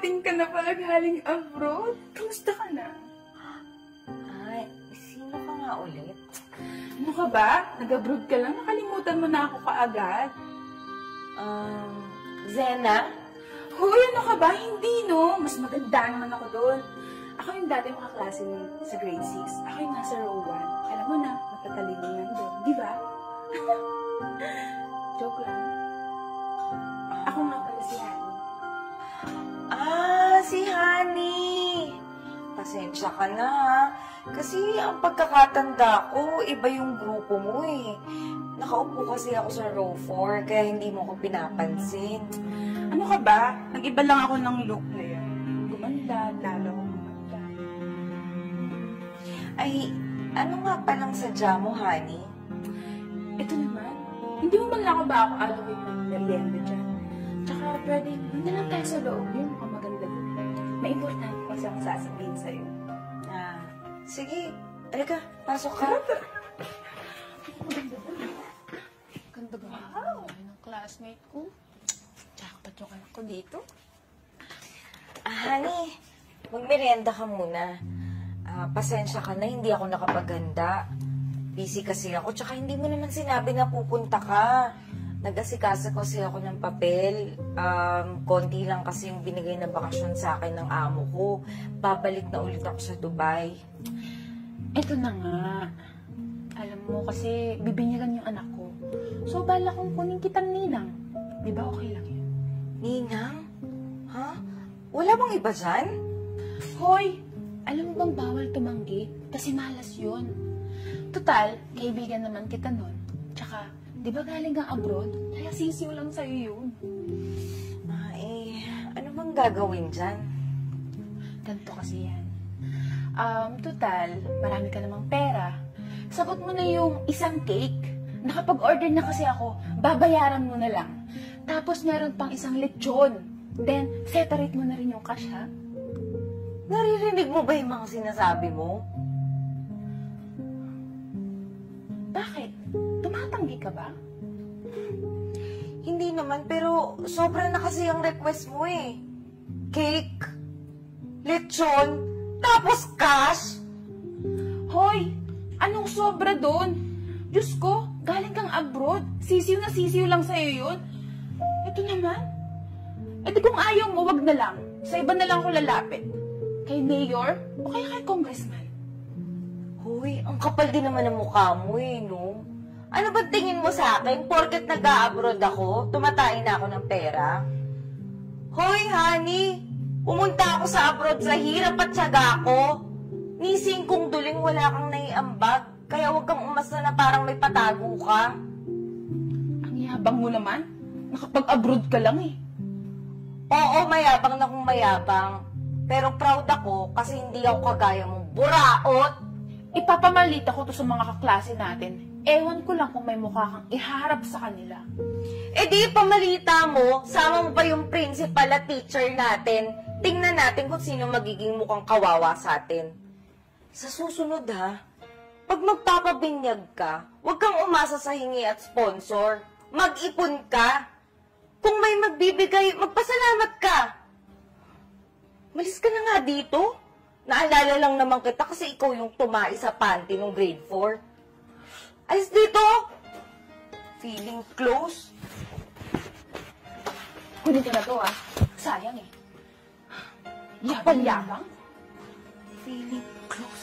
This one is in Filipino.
Nakarating ka na pala galing abroad. Kamusta ka na? Ay, sino ka nga ulit? Ano ka ba? Nag-abroad ka lang? Nakalimutan mo na ako kaagad. Zena? Hoy, ano ka ba? Hindi, no? Mas maganda naman ako doon. Ako yung dati mga klase sa grade 6. Ako yung nasa row 1. Alam mo na, matatalino yan doon. Di ba? Joke lang. Ako nga pala si Honey. Si Honey! Pasensya ka na, ha? Kasi ang pagkakatanda ko, iba yung grupo mo, eh. Nakaupo kasi ako sa row 4, kaya hindi mo ko pinapansin. Ano ka ba? Nag-iba lang ako ng look na yan. Gumanda, lalo ako gumanda. Ay, ano nga palang sadya mo, Honey? Ito naman, hindi mo man lang ako ba ako allocate ng merienda dyan? Tsaka pwede, hindi lang tayo sa loob yung mukhang maganda doon. May importante kasi akong sasabihin sa'yo. Sige, halika, pasok ka. Maganda doon. Ganda ba? Wow! Ng classmate ko. Jackpot yung anak ko dito. Honey, magmerienda ka muna. Pasensya ka na, hindi ako nakapaganda. Busy kasi ako, tsaka hindi mo naman sinabi na pupunta ka. Nag-asikasa kasi ako ng papel. Konti lang kasi yung binigay na bakasyon sa akin ng amo ko. Babalik na ulit ako sa Dubai. Ito na nga. Alam mo kasi bibinyagan yung anak ko. So bala kong kunin kitang ninang. Di ba okay lang yun? Ninang? Ha? Wala bang iba dyan? Hoy! Alam mo bang bawal tumanggi? Kasi malas yun. Total, kaibigan naman kita nun. Tsaka, di ba galing kang abroad? Kaya sisiw lang sa'yo yun. Ano bang gagawin dyan? Ganito kasi yan. Total, marami ka namang pera. Sagot mo na yung isang cake. Nakapag-order na kasi ako, babayaran mo na lang. Tapos meron pang isang lechon. Then, separate mo na rin yung cash, ha? Naririnig mo ba yung mga sinasabi mo? Bakit? Tumatanggi ka ba? Hindi naman, pero sobra na kasi yung request mo eh. Cake, lechon, tapos cash. Hoy! Anong sobra doon? Diyos ko, galing kang abroad. Sisiw na sisiw lang sa'yo yun. Ito naman. E di kung ayaw mo, wag na lang. Sa iba na lang ako lalapit. Kay mayor o kaya kay congressman. Hoy, ang kapal din naman ng mukha mo eh, no? Ano ba tingin mo sa akin? Porket nag-a-abroad ako, tumatay na ako ng pera? Hoy, honey! Pumunta ako sa abroad sa hirap at tiyaga ko. Nising kong duling wala kang naiambag, kaya huwag kang umasa na parang may patago ka. Ang yabang mo naman. Nakapag-abroad ka lang eh. Oo, mayabang na kung mayabang. Pero proud ako kasi hindi ako kagaya mong buraot. Ipapamalit ako to sa mga kaklase natin. Ewan ko lang kung may mukha kang iharap sa kanila. Eh di, pamalita mo, sama mo pa yung principal at teacher natin. Tingnan natin kung sino magiging mukhang kawawa sa atin. Sa susunod ha, pag magpapabinyag ka, huwag kang umasa sa hingi at sponsor. Mag-ipon ka. Kung may magbibigay, magpasalamat ka. Malis ka na nga dito. Naalala lang naman kita kasi ikaw yung tumai sa panty nung grade 4. Alis dito! Feeling close. Kunin ko na to ah. Sayang eh. Yabang-yabang. Feeling close.